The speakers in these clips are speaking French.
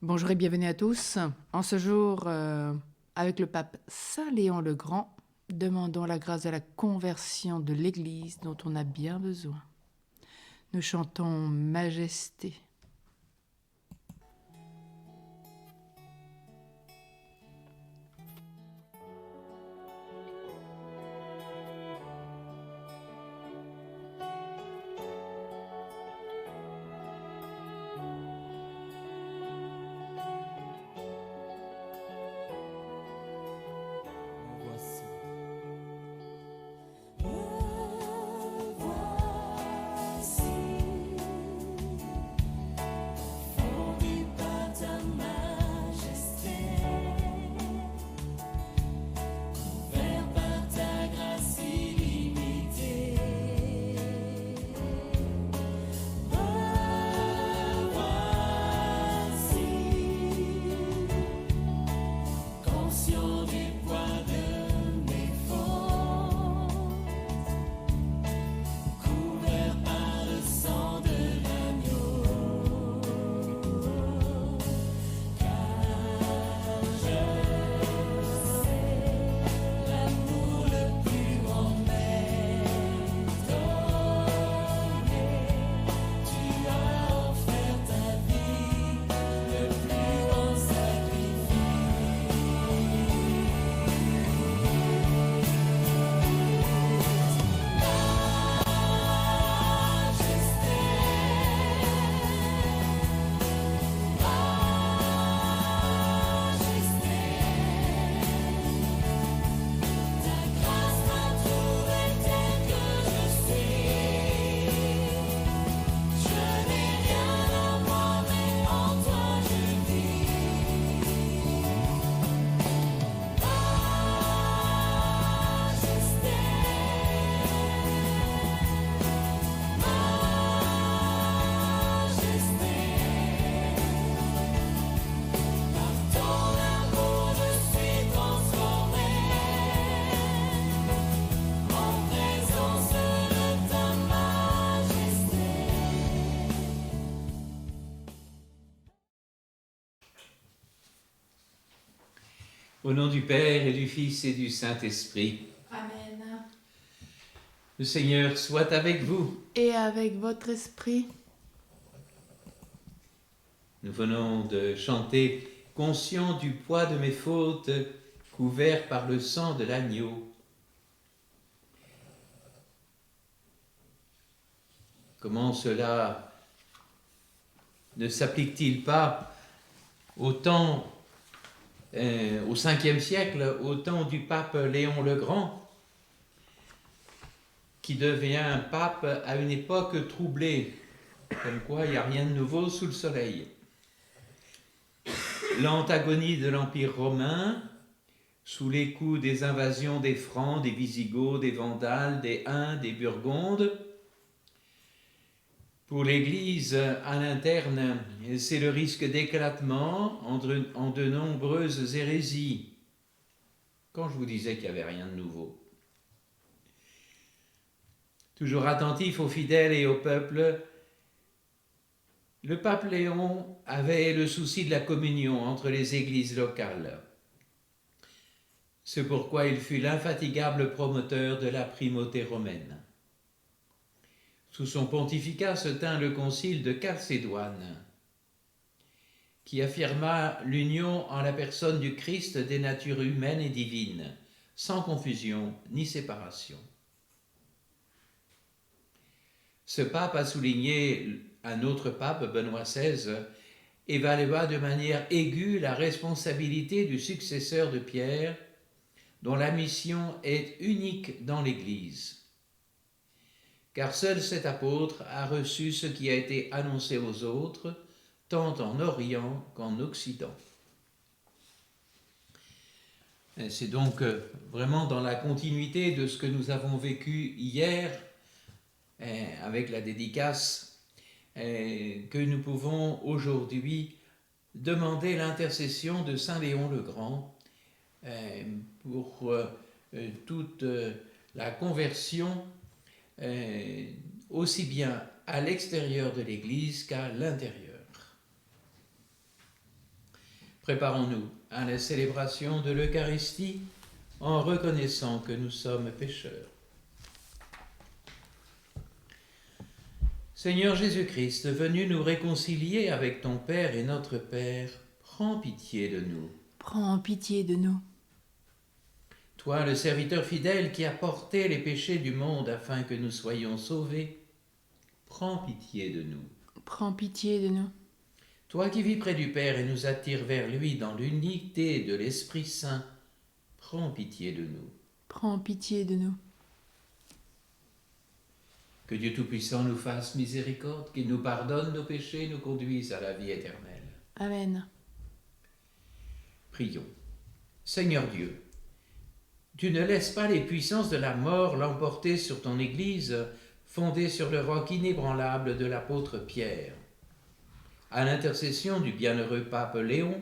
Bonjour et bienvenue à tous. En ce jour, avec le pape Saint Léon le Grand, demandons la grâce de la conversion de l'Église dont on a bien besoin. Nous chantons Majesté. Au nom du Père et du Fils et du Saint-Esprit. Amen. Le Seigneur soit avec vous. Et avec votre esprit. Nous venons de chanter « Conscient du poids de mes fautes, couvert par le sang de l'agneau ». Comment cela ne s'applique-t-il pas au temps, au 5e siècle, au temps du pape Léon le Grand, qui devient pape à une époque troublée, comme quoi il n'y a rien de nouveau sous le soleil. L'antagonie de l'Empire romain, sous les coups des invasions des Francs, des Visigoths, des Vandales, des Huns, des Burgondes. Pour l'Église, à l'interne, c'est le risque d'éclatement en de nombreuses hérésies. Quand je vous disais qu'il n'y avait rien de nouveau. Toujours attentif aux fidèles et au peuple, le pape Léon avait le souci de la communion entre les églises locales. C'est pourquoi il fut l'infatigable promoteur de la primauté romaine. Sous son pontificat se tint le concile de Chalcédoine, qui affirma l'union en la personne du Christ des natures humaines et divines, sans confusion ni séparation. Ce pape a souligné un autre pape, Benoît XVI, évalua de manière aiguë la responsabilité du successeur de Pierre, dont la mission est unique dans l'Église. Car seul cet apôtre a reçu ce qui a été annoncé aux autres, tant en Orient qu'en Occident. C'est donc vraiment dans la continuité de ce que nous avons vécu hier, avec la dédicace, que nous pouvons aujourd'hui demander l'intercession de Saint Léon le Grand pour toute la conversion, aussi bien à l'extérieur de l'Église qu'à l'intérieur. Préparons-nous à la célébration de l'Eucharistie en reconnaissant que nous sommes pécheurs. Seigneur Jésus-Christ, venu nous réconcilier avec ton Père et notre Père, prends pitié de nous. Prends pitié de nous. Toi, le serviteur fidèle qui a porté les péchés du monde afin que nous soyons sauvés, prends pitié de nous. Prends pitié de nous. Toi qui vis près du Père et nous attires vers lui dans l'unité de l'Esprit Saint, prends pitié de nous. Prends pitié de nous. Que Dieu Tout-Puissant nous fasse miséricorde, qu'il nous pardonne nos péchés et nous conduise à la vie éternelle. Amen. Prions. Seigneur Dieu, tu ne laisses pas les puissances de la mort l'emporter sur ton Église, fondée sur le roc inébranlable de l'apôtre Pierre. À l'intercession du bienheureux pape Léon,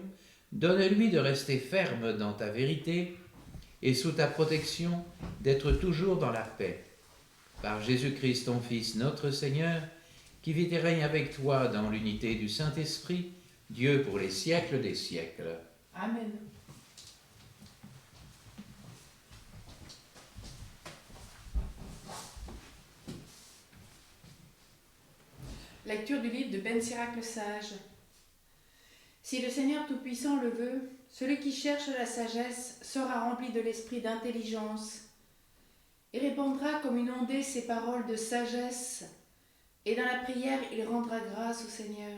donne-lui de rester ferme dans ta vérité et sous ta protection d'être toujours dans la paix. Par Jésus-Christ, ton Fils, notre Seigneur, qui vit et règne avec toi dans l'unité du Saint-Esprit, Dieu pour les siècles des siècles. Amen. Lecture du livre de Ben Sirac le Sage. Si le Seigneur Tout-Puissant le veut, celui qui cherche la sagesse sera rempli de l'esprit d'intelligence et répandra comme une ondée ses paroles de sagesse, et dans la prière il rendra grâce au Seigneur.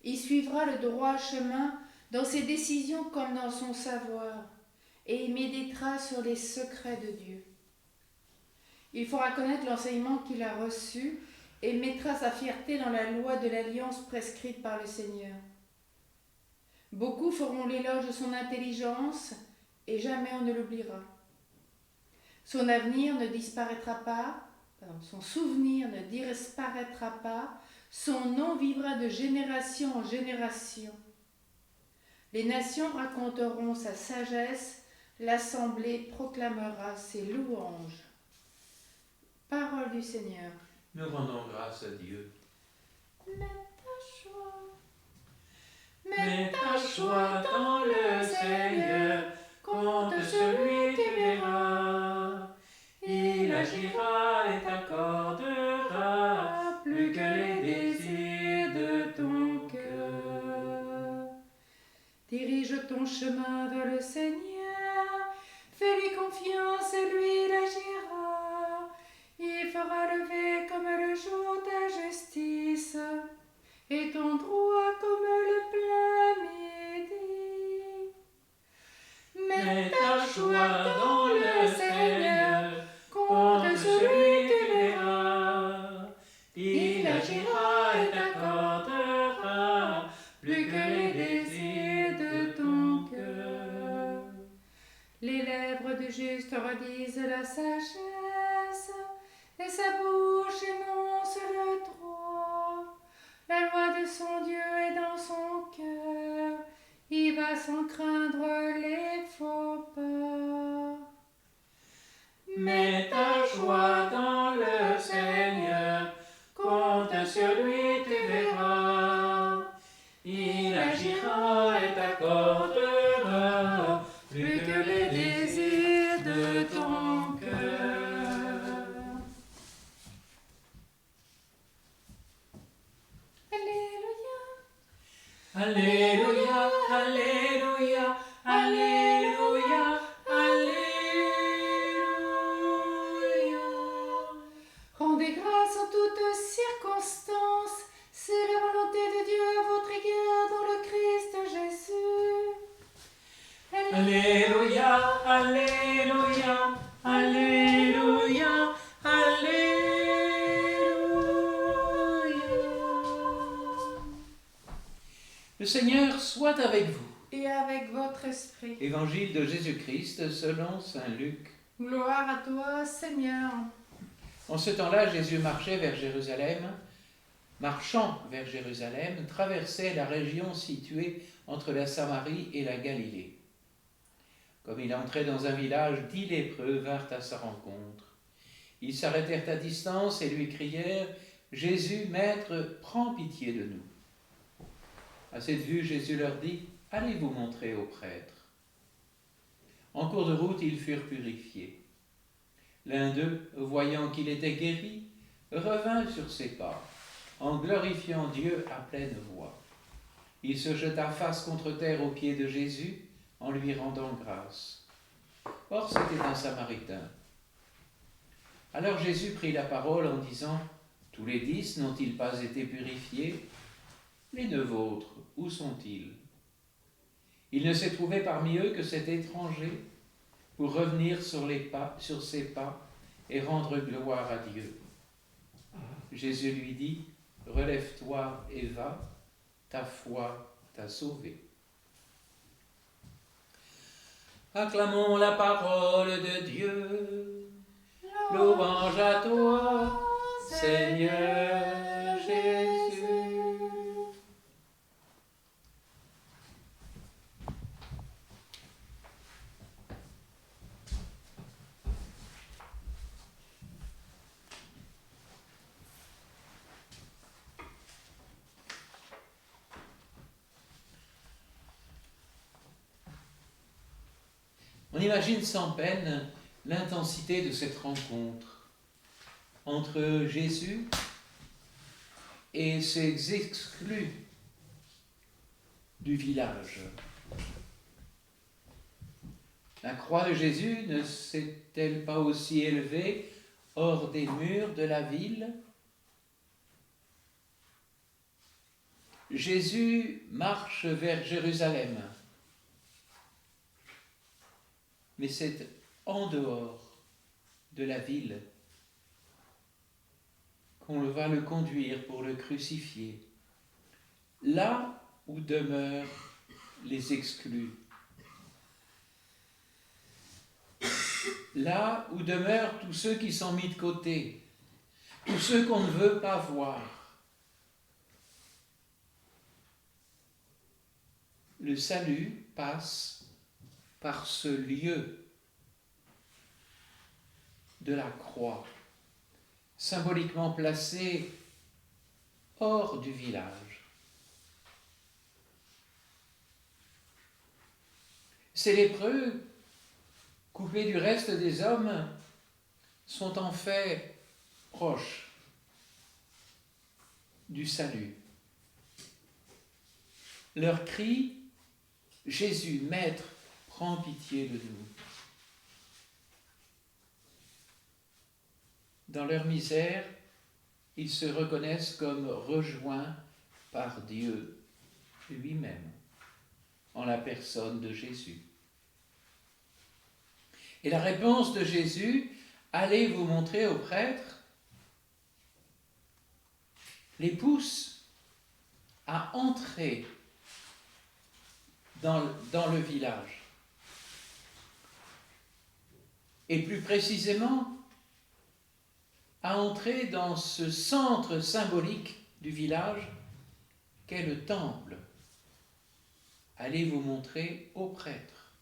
Il suivra le droit chemin dans ses décisions comme dans son savoir, et il méditera sur les secrets de Dieu. Il fera connaître l'enseignement qu'il a reçu et mettra sa fierté dans la loi de l'alliance prescrite par le Seigneur. Beaucoup feront l'éloge de son intelligence, et jamais on ne l'oubliera. Son avenir ne disparaîtra pas, son souvenir ne disparaîtra pas, son nom vivra de génération en génération. Les nations raconteront sa sagesse, l'assemblée proclamera ses louanges. Parole du Seigneur. Nous rendons grâce à Dieu. Mets ta joie dans le Seigneur, compte celui qui verra. Il agira et t'accordera plus que les désirs de ton cœur. Dirige ton chemin vers le Seigneur, fais-lui confiance et lui il agira. Il fera lever comme le jour ta justice et ton droit comme le plein midi. Mets ta joie dans le Seigneur, compte celui qui verra. Il agira et t'accordera plus que les désirs de ton cœur. Les lèvres du juste redisent la sagesse, et sa bouche énonce le droit. La loi de son Dieu est dans son cœur, il va sans craindre les faux pas. Mets ta joie dans le Seigneur, compte sur lui tu verras. Il agira et t'accordera plus que les désirs de ton cœur. Alléluia. Alléluia, Alléluia, Alléluia. Rendez grâce en toutes circonstances, c'est la volonté de Dieu à votre égard dans le Christ Jésus. Alléluia, Alléluia, Alléluia, Alléluia. Le Seigneur soit avec vous. Et avec votre esprit. Évangile de Jésus-Christ selon saint Luc. Gloire à toi, Seigneur. En ce temps-là, Jésus marchait vers Jérusalem. Marchant vers Jérusalem, traversait la région située entre la Samarie et la Galilée. Comme il entrait dans un village, 10 lépreux vinrent à sa rencontre. Ils s'arrêtèrent à distance et lui crièrent « Jésus, Maître, prends pitié de nous !» À cette vue, Jésus leur dit allez vous montrer au prêtre. En cours de route, ils furent purifiés. L'un d'eux, voyant qu'il était guéri, revint sur ses pas, en glorifiant Dieu à pleine voix. Il se jeta face contre terre aux pieds de Jésus, en lui rendant grâce. Or, c'était un Samaritain. Alors Jésus prit la parole en disant, « Tous les 10 n'ont-ils pas été purifiés? Les 9 autres, où sont-ils » Il ne s'est trouvé parmi eux que cet étranger pour revenir sur ses pas et rendre gloire à Dieu. Jésus lui dit, « Relève-toi et va, ta foi t'a sauvé. » Acclamons la parole de Dieu. Louange à toi, Seigneur Jésus. On imagine sans peine l'intensité de cette rencontre entre Jésus et ces exclus du village. La croix de Jésus ne s'est-elle pas aussi élevée hors des murs de la ville? Jésus marche vers Jérusalem, mais c'est en dehors de la ville qu'on va le conduire pour le crucifier, là où demeurent les exclus, là où demeurent tous ceux qui sont mis de côté, tous ceux qu'on ne veut pas voir. Le salut passe par ce lieu de la croix, symboliquement placé hors du village. Ces lépreux, coupés du reste des hommes, sont en fait proches du salut. Leur cri, « Jésus, Maître, prends pitié de nous ». Dans leur misère, ils se reconnaissent comme rejoints par Dieu lui-même, en la personne de Jésus. Et la réponse de Jésus, « Allez vous montrer au prêtre », les pousse à entrer dans le village. Et plus précisément, à entrer dans ce centre symbolique du village qu'est le temple. Allez vous montrer au prêtre.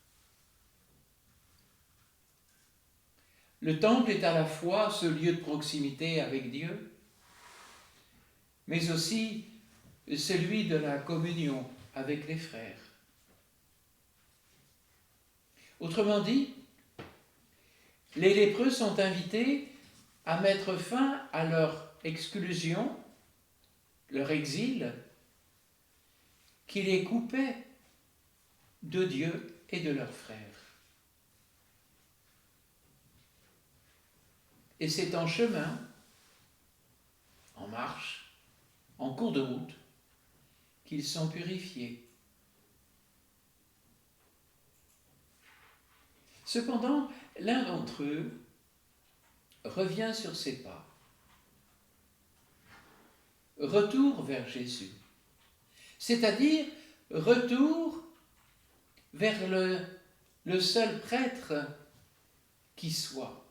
Le temple est à la fois ce lieu de proximité avec Dieu, mais aussi celui de la communion avec les frères. Autrement dit, les lépreux sont invités à mettre fin à leur exclusion, leur exil, qui les coupait de Dieu et de leurs frères. Et c'est en chemin, en marche, en cours de route, qu'ils sont purifiés. Cependant, l'un d'entre eux revient sur ses pas. Retour vers Jésus. C'est-à-dire retour vers le seul prêtre qui soit,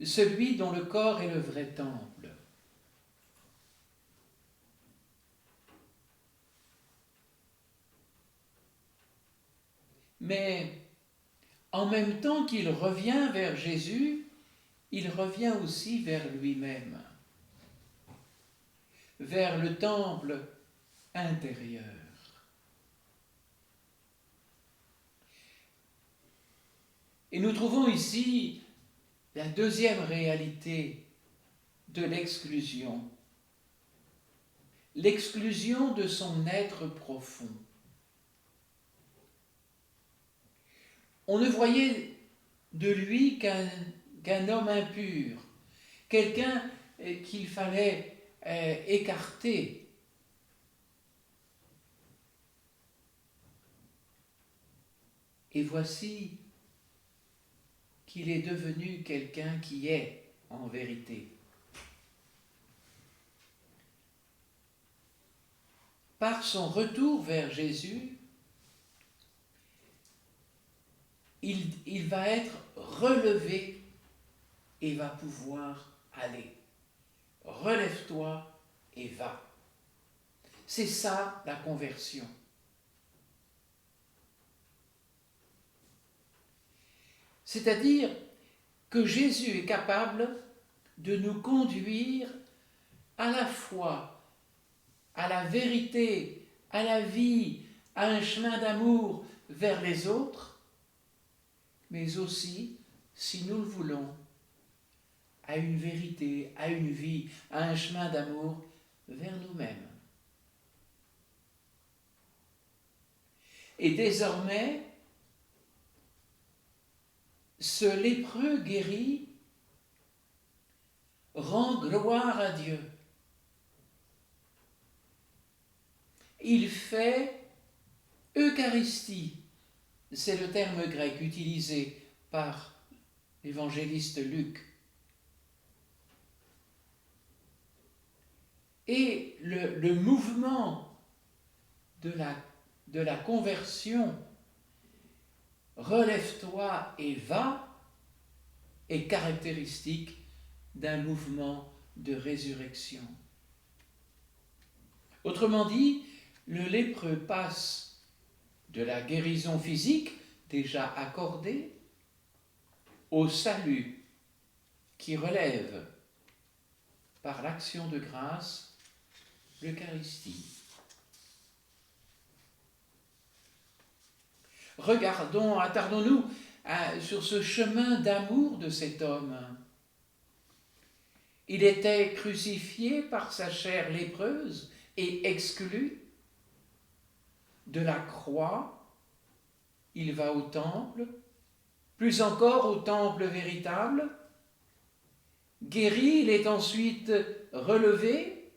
celui dont le corps est le vrai temple. Mais en même temps qu'il revient vers Jésus, il revient aussi vers lui-même, vers le temple intérieur. Et nous trouvons ici la deuxième réalité de l'exclusion. L'exclusion de son être profond. On ne voyait de lui qu'un homme impur, quelqu'un qu'il fallait écarter. Et voici qu'il est devenu quelqu'un qui est en vérité. Par son retour vers Jésus, il va être relevé et va pouvoir aller. Relève-toi et va. C'est ça la conversion. C'est-à-dire que Jésus est capable de nous conduire à la foi, à la vérité, à la vie, à un chemin d'amour vers les autres, mais aussi, si nous le voulons, à une vérité, à une vie, à un chemin d'amour vers nous-mêmes. Et désormais, ce lépreux guéri rend gloire à Dieu. Il fait Eucharistie, c'est le terme grec utilisé par l'évangéliste Luc. Et le mouvement de la conversion, relève-toi et va, est caractéristique d'un mouvement de résurrection. Autrement dit, le lépreux passe de la guérison physique déjà accordée au salut qui relève par l'action de grâce l'Eucharistie. Attardons-nous sur ce chemin d'amour de cet homme. Il était crucifié par sa chair lépreuse et exclu de la croix. Il va au temple, plus encore au temple véritable. Guéri, il est ensuite relevé,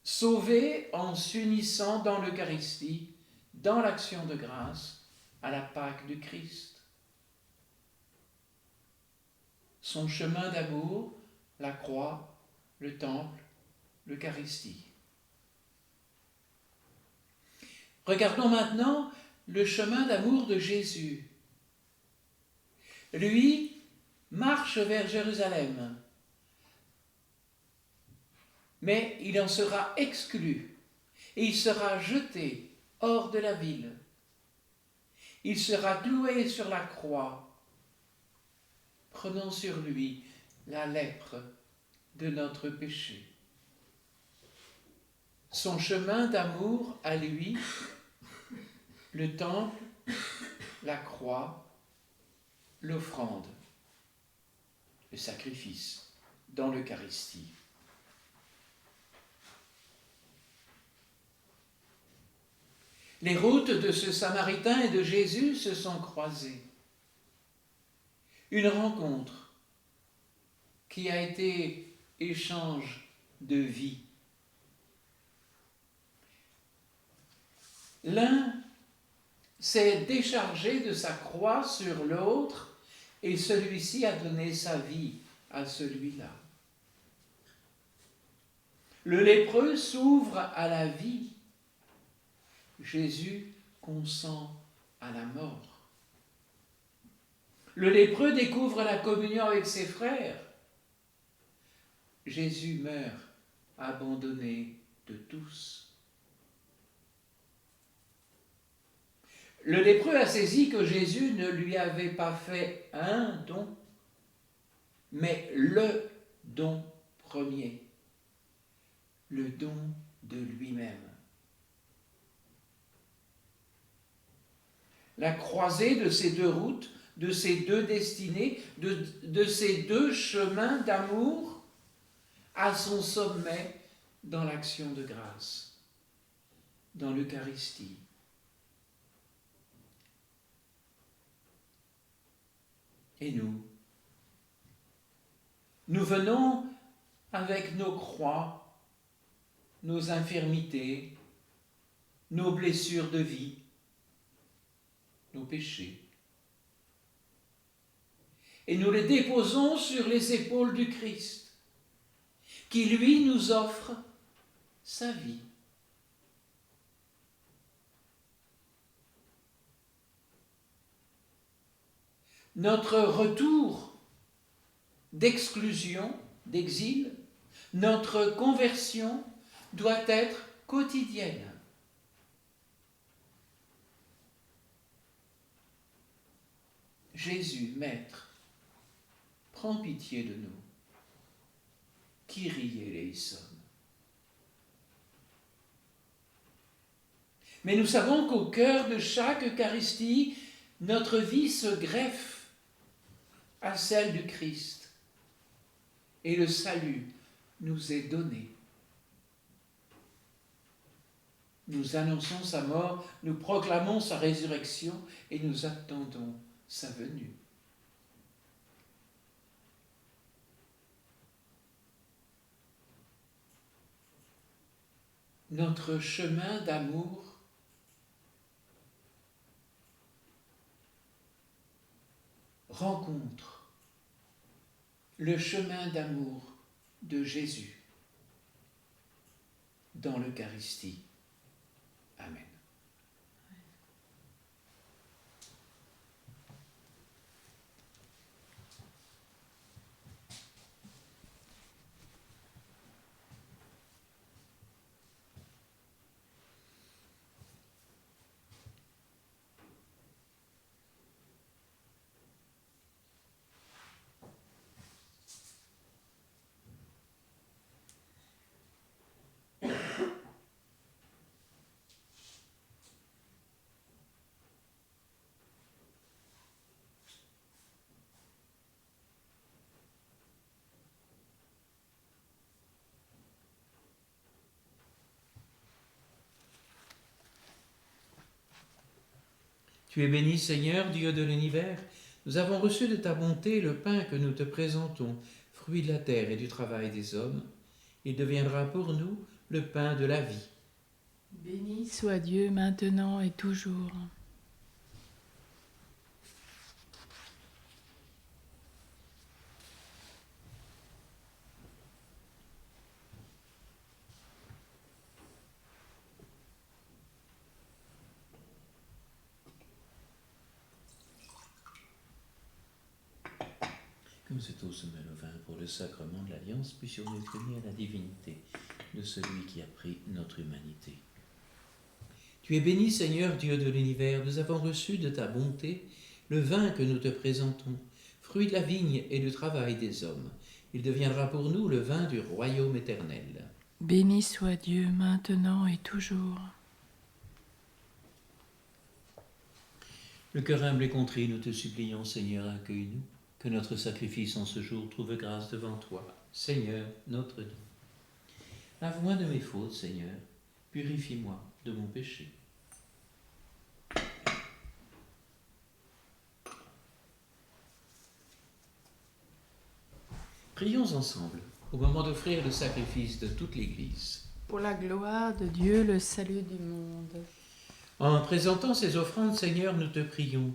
sauvé en s'unissant dans l'Eucharistie, dans l'action de grâce, à la Pâque du Christ. Son chemin d'amour, la croix, le temple, l'Eucharistie. Regardons maintenant le chemin d'amour de Jésus. Lui marche vers Jérusalem, mais il en sera exclu et il sera jeté hors de la ville. Il sera cloué sur la croix, prenant sur lui la lèpre de notre péché. Son chemin d'amour à lui, le temple, la croix, l'offrande, le sacrifice dans l'Eucharistie. Les routes de ce Samaritain et de Jésus se sont croisées. Une rencontre qui a été échange de vie. L'un s'est déchargé de sa croix sur l'autre et celui-ci a donné sa vie à celui-là. Le lépreux s'ouvre à la vie. Jésus consent à la mort. Le lépreux découvre la communion avec ses frères. Jésus meurt abandonné de tous. Le lépreux a saisi que Jésus ne lui avait pas fait un don, mais le don premier, le don de lui-même. La croisée de ces deux routes de ces deux destinées, de ces deux chemins d'amour à son sommet dans l'action de grâce, dans l'Eucharistie. Et nous venons avec nos croix, nos infirmités, nos blessures de vie, nos péchés. Et nous les déposons sur les épaules du Christ, qui lui nous offre sa vie. Notre retour d'exclusion, d'exil, notre conversion doit être quotidienne. Jésus, Maître, prends pitié de nous. Kyrie eleison. Mais nous savons qu'au cœur de chaque Eucharistie, notre vie se greffe à celle du Christ. Et le salut nous est donné. Nous annonçons sa mort, nous proclamons sa résurrection et nous attendons sa venue. Notre chemin d'amour rencontre le chemin d'amour de Jésus dans l'Eucharistie. Amen. Tu es béni, Seigneur, Dieu de l'univers. Nous avons reçu de ta bonté le pain que nous te présentons, fruit de la terre et du travail des hommes. Il deviendra pour nous le pain de la vie. Béni soit Dieu maintenant et toujours. Comme cette eau se mêle au vin pour le sacrement de l'Alliance, puissions-nous être unis à la divinité de celui qui a pris notre humanité. Tu es béni, Seigneur, Dieu de l'univers. Nous avons reçu de ta bonté le vin que nous te présentons, fruit de la vigne et du travail des hommes. Il deviendra pour nous le vin du royaume éternel. Béni soit Dieu maintenant et toujours. Le cœur humble et contrit, nous te supplions, Seigneur, accueille-nous. Que notre sacrifice en ce jour trouve grâce devant toi, Seigneur, notre Dieu. Lave-moi de mes fautes, Seigneur, purifie-moi de mon péché. Prions ensemble, au moment d'offrir le sacrifice de toute l'Église. Pour la gloire de Dieu, le salut du monde. En présentant ces offrandes, Seigneur, nous te prions.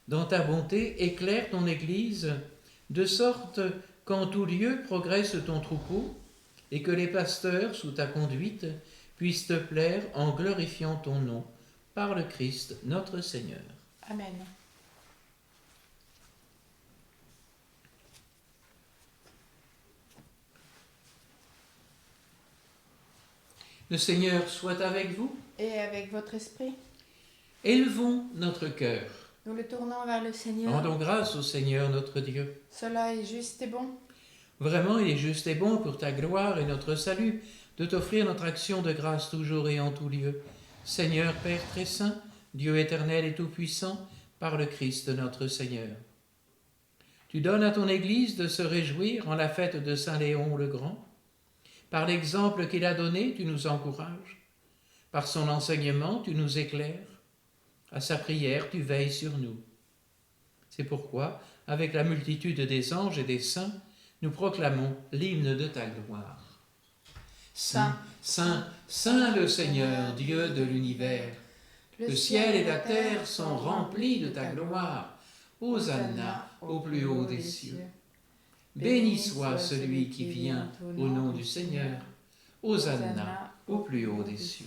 Dans ta bonté, éclaire ton Église, de sorte qu'en tout lieu progresse ton troupeau, et que les pasteurs, sous ta conduite, puissent te plaire en glorifiant ton nom, par le Christ notre Seigneur. Amen. Le Seigneur soit avec vous. Et avec votre esprit, Élevons notre cœur. nous le tournons vers le Seigneur. Rendons grâce au Seigneur notre Dieu. Cela est juste et bon. Vraiment, il est juste et bon pour ta gloire et notre salut de t'offrir notre action de grâce toujours et en tout lieu. Seigneur, Père très saint, Dieu éternel et tout-puissant, par le Christ notre Seigneur. Tu donnes à ton Église de se réjouir en la fête de Saint Léon le Grand. Par l'exemple qu'il a donné, tu nous encourages. Par son enseignement, tu nous éclaires. À sa prière, tu veilles sur nous. C'est pourquoi, avec la multitude des anges et des saints, nous proclamons l'hymne de ta gloire. Saint, Saint, Saint le Seigneur, Dieu de l'univers, le ciel et la terre sont remplis de ta gloire. Hosanna au plus haut des cieux. Béni soit celui qui vient au nom du Seigneur. Hosanna au plus haut des cieux.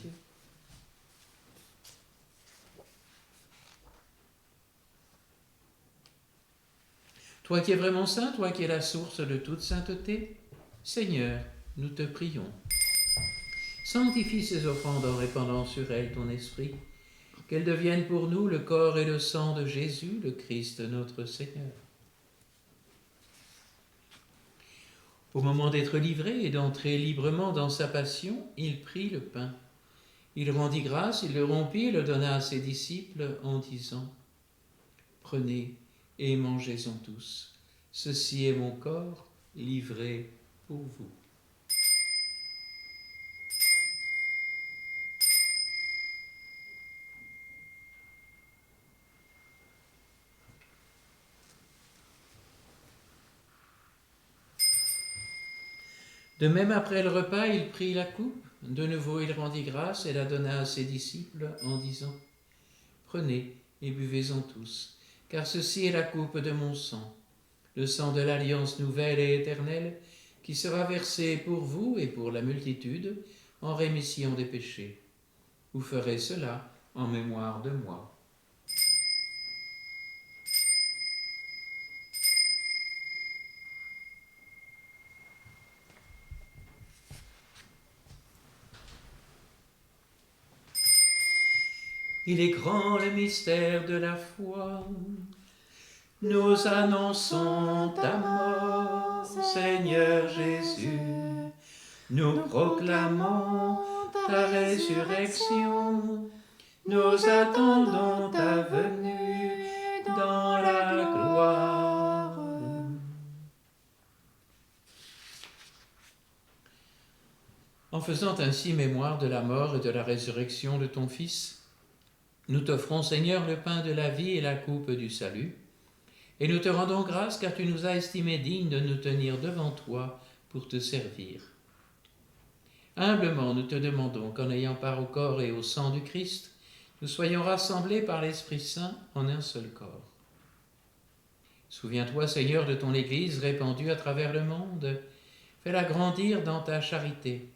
Toi qui es vraiment saint, toi qui es la source de toute sainteté, Seigneur, nous te prions. Sanctifie ces offrandes en répandant sur elles ton esprit, qu'elles deviennent pour nous le corps et le sang de Jésus, le Christ notre Seigneur. Au moment d'être livré et d'entrer librement dans sa passion, il prit le pain. Il rendit grâce, il le rompit et le donna à ses disciples en disant « Prenez et mangez-en tous. Ceci est mon corps livré pour vous. » De même, après le repas, il prit la coupe. De nouveau, il rendit grâce et la donna à ses disciples en disant « Prenez et buvez-en tous, car ceci est la coupe de mon sang, le sang de l'alliance nouvelle et éternelle, qui sera versé pour vous et pour la multitude en rémission des péchés. Vous ferez cela en mémoire de moi. » Il est grand le mystère de la foi. Nous annonçons ta mort, Seigneur Jésus. Nous proclamons ta résurrection. Nous attendons ta venue dans la gloire. En faisant ainsi mémoire de la mort et de la résurrection de ton Fils, nous t'offrons, Seigneur, le pain de la vie et la coupe du salut, et nous te rendons grâce car tu nous as estimés dignes de nous tenir devant toi pour te servir. Humblement, nous te demandons qu'en ayant part au corps et au sang du Christ, nous soyons rassemblés par l'Esprit Saint en un seul corps. Souviens-toi, Seigneur, de ton Église répandue à travers le monde. Fais-la grandir dans ta charité,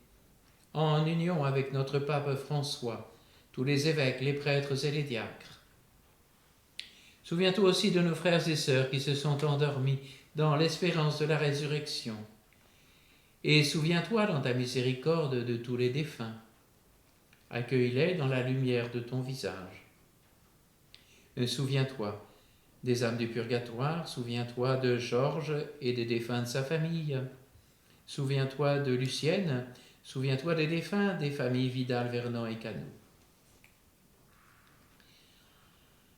en union avec notre pape François, tous les évêques, les prêtres et les diacres. Souviens-toi aussi de nos frères et sœurs qui se sont endormis dans l'espérance de la résurrection. Et souviens-toi dans ta miséricorde de tous les défunts. Accueille-les dans la lumière de ton visage. Souviens-toi des âmes du purgatoire, souviens-toi de Georges et des défunts de sa famille. Souviens-toi de Lucienne, souviens-toi des défunts des familles Vidal, Vernon et Cano.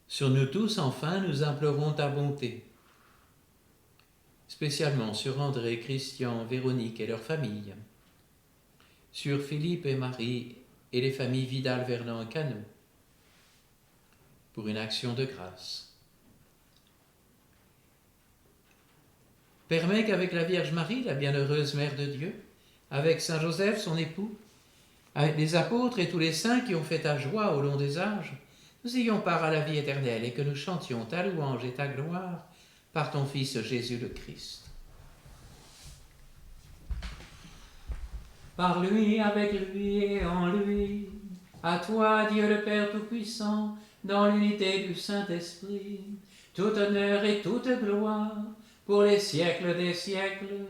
Sur nous tous, enfin, nous implorons ta bonté, spécialement sur André, Christian, Véronique et leurs familles, sur Philippe et Marie et les familles Vidal, Vernon et Cano, pour une action de grâce. Permets qu'avec la Vierge Marie, la bienheureuse Mère de Dieu, avec Saint Joseph, son époux, avec les apôtres et tous les saints qui ont fait ta joie au long des âges, nous ayons part à la vie éternelle et que nous chantions ta louange et ta gloire par ton Fils Jésus le Christ. Par lui, avec lui et en lui, à toi, Dieu le Père Tout-Puissant, dans l'unité du Saint-Esprit, tout honneur et toute gloire, pour les siècles des siècles.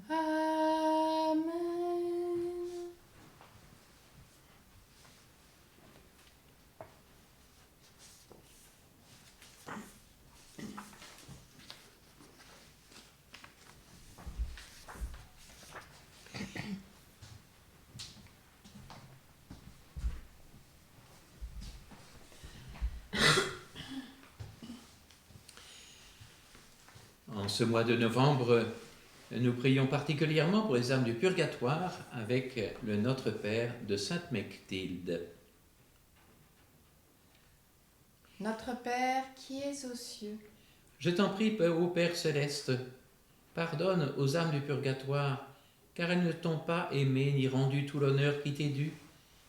Amen. En ce mois de novembre, nous prions particulièrement pour les âmes du purgatoire avec le Notre Père de Sainte Mechtilde. Notre Père qui es aux cieux, Je t'en prie, ô Père céleste, pardonne aux âmes du purgatoire, car elles ne t'ont pas aimé ni rendu tout l'honneur qui t'est dû.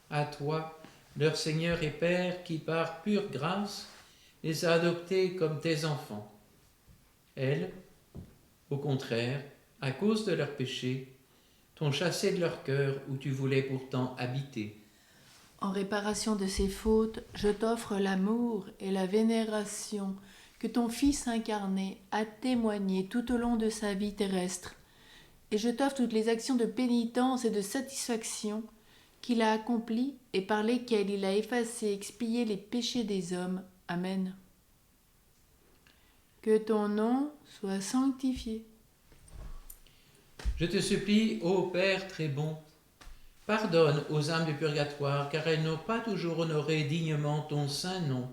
À toi, leur Seigneur et Père, qui par pure grâce les a adoptés comme tes enfants. Elles, au contraire, à cause de leurs péchés, t'ont chassé de leur cœur où tu voulais pourtant habiter. en réparation de ces fautes, je t'offre l'amour et la vénération que ton Fils incarné a témoigné tout au long de sa vie terrestre, et je t'offre toutes les actions de pénitence et de satisfaction qu'il a accomplies et par lesquelles il a effacé et expié les péchés des hommes. Amen. Que ton nom soit sanctifié. Je te supplie, ô Père très bon, pardonne aux âmes du purgatoire, car elles n'ont pas toujours honoré dignement ton saint nom.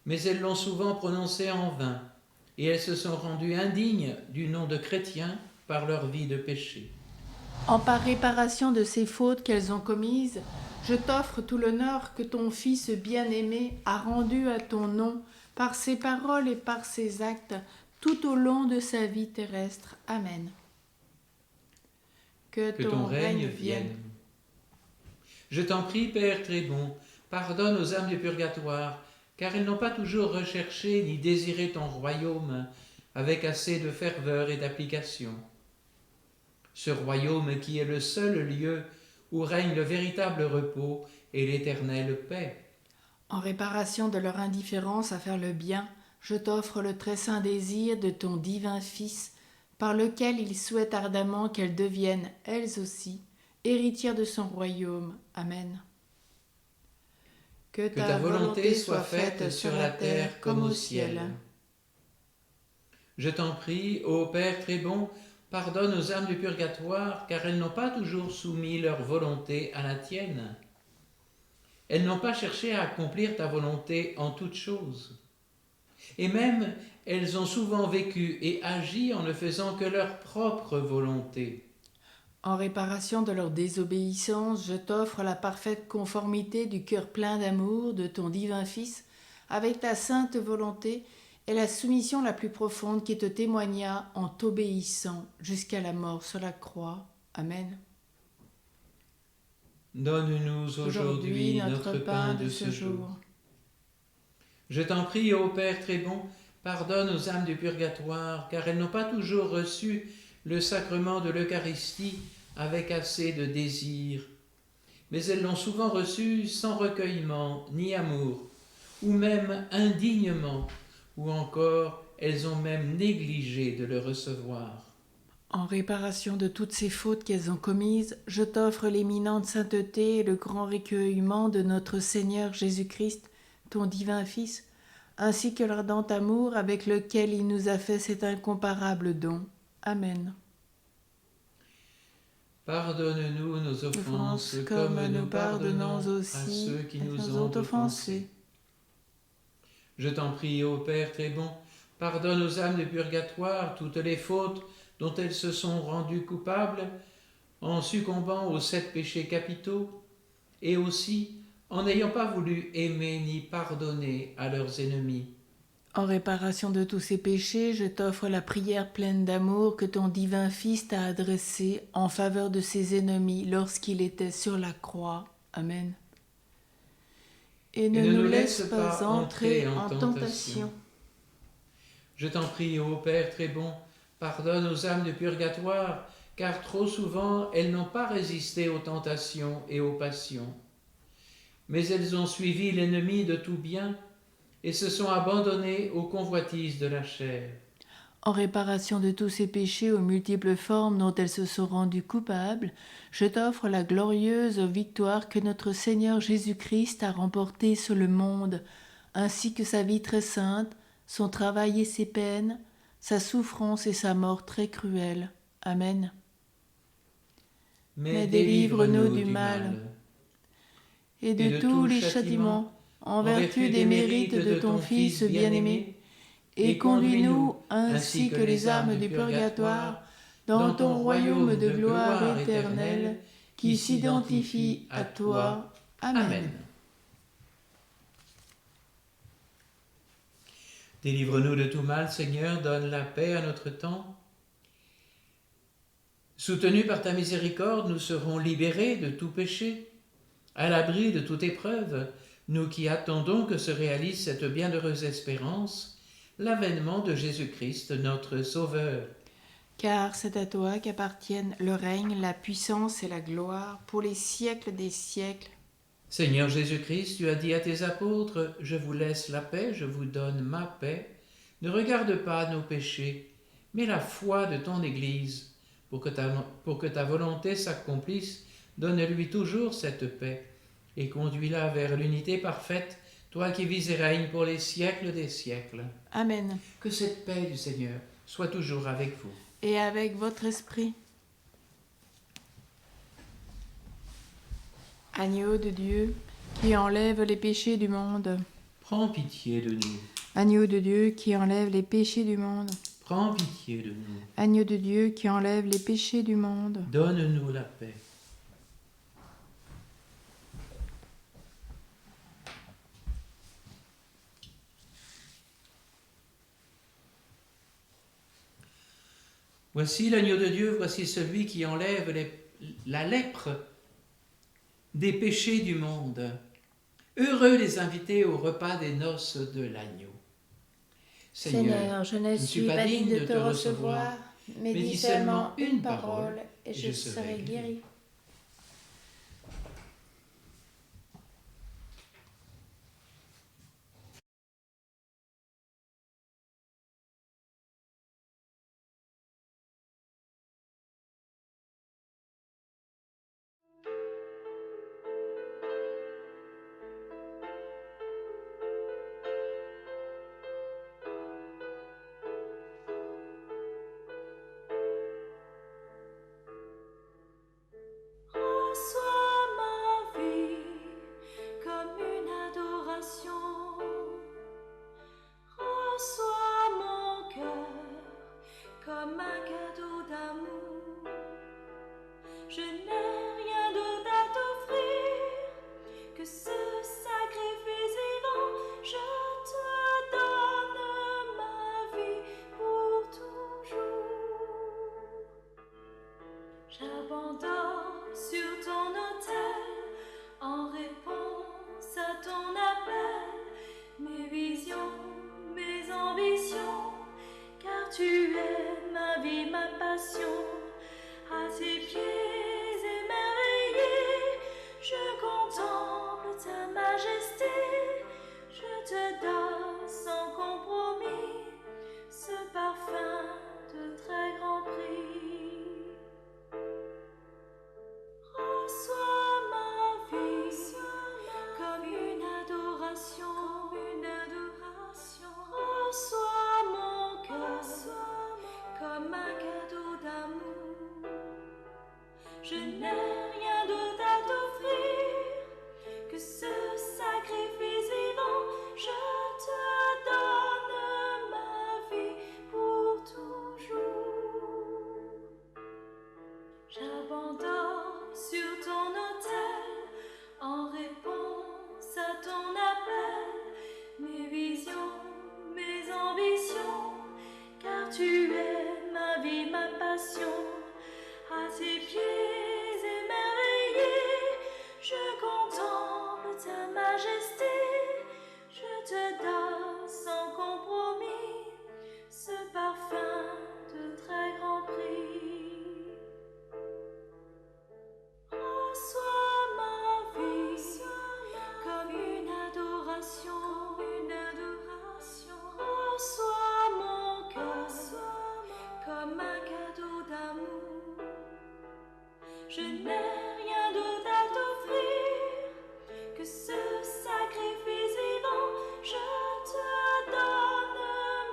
Mais elles l'ont souvent prononcé en vain, et elles se sont rendues indignes du nom de chrétiens par leur vie de péché. Par réparation de ces fautes qu'elles ont commises, je t'offre tout l'honneur que ton Fils bien-aimé a rendu à ton nom par ses paroles et par ses actes tout au long de sa vie terrestre. Amen. Que ton règne vienne. Je t'en prie, Père très bon, pardonne aux âmes du purgatoire, car elles n'ont pas toujours recherché ni désiré ton royaume avec assez de ferveur et d'application. Ce royaume qui est le seul lieu où règne le véritable repos et l'éternelle paix. En réparation de leur indifférence à faire le bien, je t'offre le très saint désir de ton divin Fils, par lequel il souhaite ardemment qu'elles deviennent, elles aussi, héritières de son royaume. Amen. Que ta volonté soit faite sur la terre comme au ciel. Je t'en prie, ô Père très bon, pardonne aux âmes du purgatoire, car elles n'ont pas toujours soumis leur volonté à la tienne. Elles n'ont pas cherché à accomplir ta volonté en toutes choses. Et même, elles ont souvent vécu et agi en ne faisant que leur propre volonté. En réparation de leur désobéissance, je t'offre la parfaite conformité du cœur plein d'amour de ton divin Fils avec ta sainte volonté et la soumission la plus profonde qui te témoigna en t'obéissant jusqu'à la mort sur la croix. Amen. Donne-nous aujourd'hui notre pain de ce jour. Je t'en prie, ô Père très bon, pardonne aux âmes du purgatoire, car elles n'ont pas toujours reçu le sacrement de l'Eucharistie avec assez de désir, mais elles l'ont souvent reçu sans recueillement ni amour, ou même indignement, ou encore elles ont même négligé de le recevoir. En réparation de toutes ces fautes qu'elles ont commises, je t'offre l'éminente sainteté et le grand recueillement de notre Seigneur Jésus-Christ, ton divin Fils, ainsi que l'ardent amour avec lequel il nous a fait cet incomparable don. Amen. Pardonne-nous nos offenses, comme nous pardonnons aussi à ceux qui nous ont offensés. Je t'en prie, ô Père très bon, pardonne aux âmes du purgatoire toutes les fautes dont elles se sont rendues coupables en succombant aux 7 péchés capitaux, et aussi en n'ayant pas voulu aimer ni pardonner à leurs ennemis. En réparation de tous ces péchés, je t'offre la prière pleine d'amour que ton divin Fils t'a adressée en faveur de ses ennemis lorsqu'il était sur la croix. Amen. Et ne nous laisse pas entrer en tentation. Je t'en prie, ô Père très bon, pardonne aux âmes du purgatoire, car trop souvent elles n'ont pas résisté aux tentations et aux passions. Mais elles ont suivi l'ennemi de tout bien et se sont abandonnées aux convoitises de la chair. En réparation de tous ces péchés aux multiples formes dont elles se sont rendues coupables, je t'offre la glorieuse victoire que notre Seigneur Jésus-Christ a remportée sur le monde, ainsi que sa vie très sainte, son travail et ses peines, sa souffrance et sa mort très cruelle. Amen. Mais délivre-nous du mal et de tous les châtiments, en vertu des mérites de ton Fils bien-aimé, et conduis-nous, ainsi que les âmes du purgatoire, dans ton royaume de gloire éternelle, qui s'identifie à toi. Amen. Délivre-nous de tout mal, Seigneur, donne la paix à notre temps. Soutenus par ta miséricorde, nous serons libérés de tout péché, à l'abri de toute épreuve, nous qui attendons que se réalise cette bienheureuse espérance, l'avènement de Jésus-Christ, notre Sauveur. Car c'est à toi qu'appartiennent le règne, la puissance et la gloire pour les siècles des siècles. Seigneur Jésus-Christ, tu as dit à tes apôtres, « Je vous laisse la paix, je vous donne ma paix. Ne regarde pas nos péchés, mais la foi de ton Église. Pour que ta volonté s'accomplisse, donne-lui toujours cette paix et conduis-la vers l'unité parfaite, toi qui vis et règnes pour les siècles des siècles. » Amen. Que cette paix du Seigneur soit toujours avec vous. Et avec votre esprit. Agneau de Dieu, qui enlève les péchés du monde. Prends pitié de nous. Agneau de Dieu, qui enlève les péchés du monde. Prends pitié de nous. Agneau de Dieu, qui enlève les péchés du monde. Donne-nous la paix. Voici l'agneau de Dieu, voici celui qui enlève la lèpre des péchés du monde. Heureux les invités au repas des noces de l'agneau. Seigneur, je ne suis pas digne de te recevoir, mais dis seulement une parole et je serai guéri. Reçois ma vie comme une adoration. Reçois mon cœur comme un cadeau d'amour. Je n'ai rien d'autre à t'offrir que ce sacrifice vivant. Je te donne ma vie pour toujours. J'abandonne sur ton autel, en réponse à ton appel, mes visions, mes ambitions, car tu es ma vie, ma passion. À tes pieds émerveillés, je contemple ta majesté, je te donne sans compromis ce parfum de très grand prix. Reçois ma vie comme une adoration. Reçois mon cœur comme un cadeau d'amour. Je n'ai rien d'autre à t'offrir que ce sacrifice vivant. Je te donne ma vie pour toujours. J'abandonne sur ton autel, en réponse à ton appel, mes visions, mes ambitions, car tu es ma vie, ma passion. À tes pieds émerveillés, je contemple ta majesté, je te donne sans compromis ce parfum de très grand prix. Reçois ma vie comme une adoration. Reçois mon cœur comme un cadeau d'amour. Je n'ai rien d'autre à t'offrir que ce sacrifice vivant. Je te donne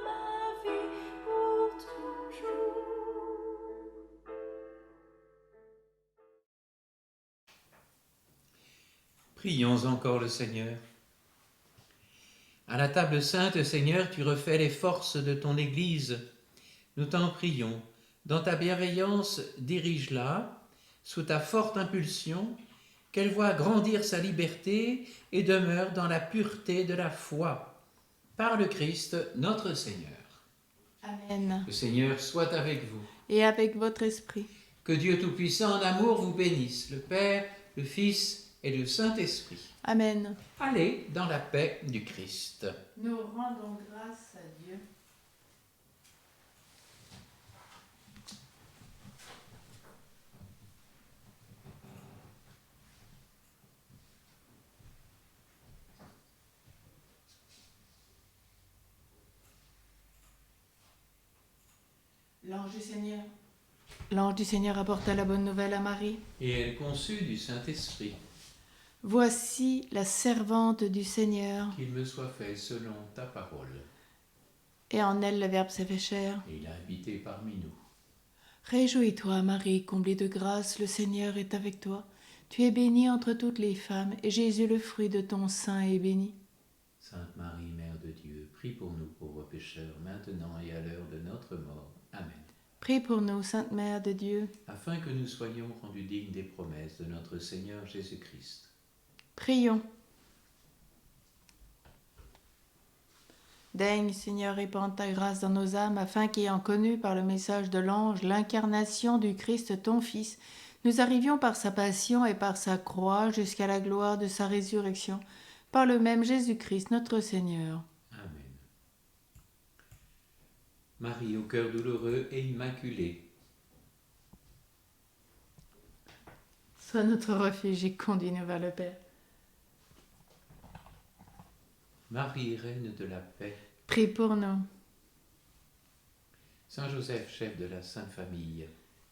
ma vie pour toujours. Prions encore le Seigneur. À la table sainte, Seigneur, tu refais les forces de ton Église. Nous t'en prions. Dans ta bienveillance, dirige-la, sous ta forte impulsion, qu'elle voie grandir sa liberté et demeure dans la pureté de la foi. Par le Christ, notre Seigneur. Amen. Le Seigneur soit avec vous. Et avec votre esprit. Que Dieu Tout-Puissant en amour vous bénisse, le Père, le Fils et le Saint-Esprit. Amen. Allez dans la paix du Christ. Nous rendons grâce à Dieu. L'ange du Seigneur. L'ange du Seigneur apporta la bonne nouvelle à Marie. Et elle conçut du Saint-Esprit. Voici la servante du Seigneur. Qu'il me soit fait selon ta parole. Et en elle le Verbe s'est fait chair. Et il a habité parmi nous. Réjouis-toi, Marie, comblée de grâce, le Seigneur est avec toi. Tu es bénie entre toutes les femmes, et Jésus, le fruit de ton sein, est béni. Sainte Marie, Mère de Dieu, prie pour nous pauvres pécheurs, maintenant et à l'heure de notre mort. Amen. Prie pour nous, Sainte Mère de Dieu. Afin que nous soyons rendus dignes des promesses de notre Seigneur Jésus-Christ. Prions. Daigne, Seigneur, répandre ta grâce dans nos âmes, afin qu'ayant connu par le message de l'ange l'incarnation du Christ, ton Fils, nous arrivions par sa passion et par sa croix jusqu'à la gloire de sa résurrection, par le même Jésus-Christ, notre Seigneur. Amen. Marie, au cœur douloureux et immaculé, Sois notre refuge et conduis-nous vers le Père. Marie, reine de la paix, Prie pour nous. Saint Joseph, chef de la Sainte Famille,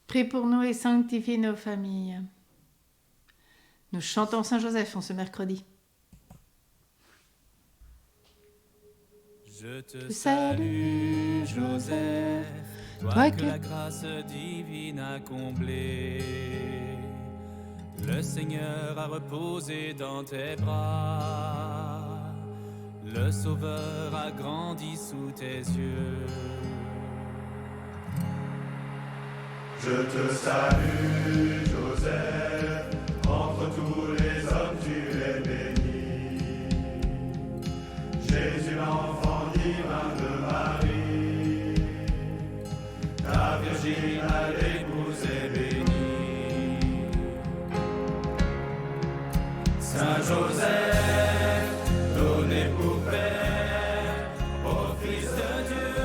Prie pour nous et sanctifie nos familles. Nous chantons Saint Joseph en ce mercredi. Je te salue, salue, Joseph, toi toi que que la grâce divine a comblé. Le Seigneur a reposé dans tes bras, le Sauveur a grandi sous tes yeux. Je te salue, Joseph, entre tous les hommes tu es béni. Jésus, l'enfant divin de Marie, ta Virgine à l'épouse est bénie. Saint Joseph, donné pour père au Fils de Dieu.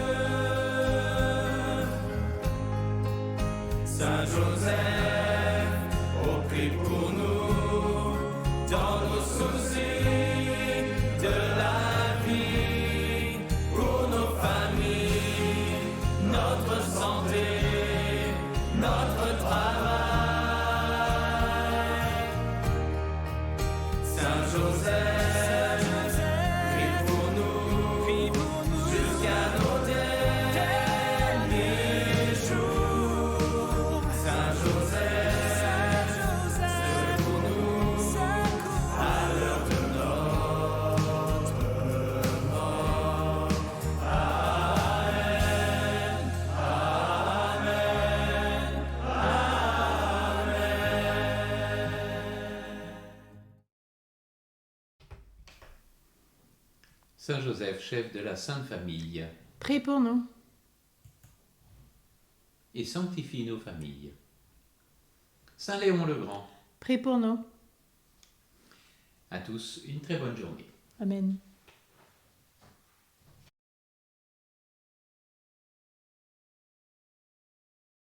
Saint Joseph, oh prie pour nous, dans nos soucis de la vie, pour nos familles, notre santé, notre travail. Saint Joseph, prie pour nous, jusqu'à nos derniers jours. Saint Joseph, pour nous, à l'heure de notre mort. Amen, Amen, Amen. Saint Joseph, chef de la Sainte Famille, Prie pour nous. et sanctifie nos familles. Saint Léon le Grand, Prie pour nous. à tous une très bonne journée. Amen.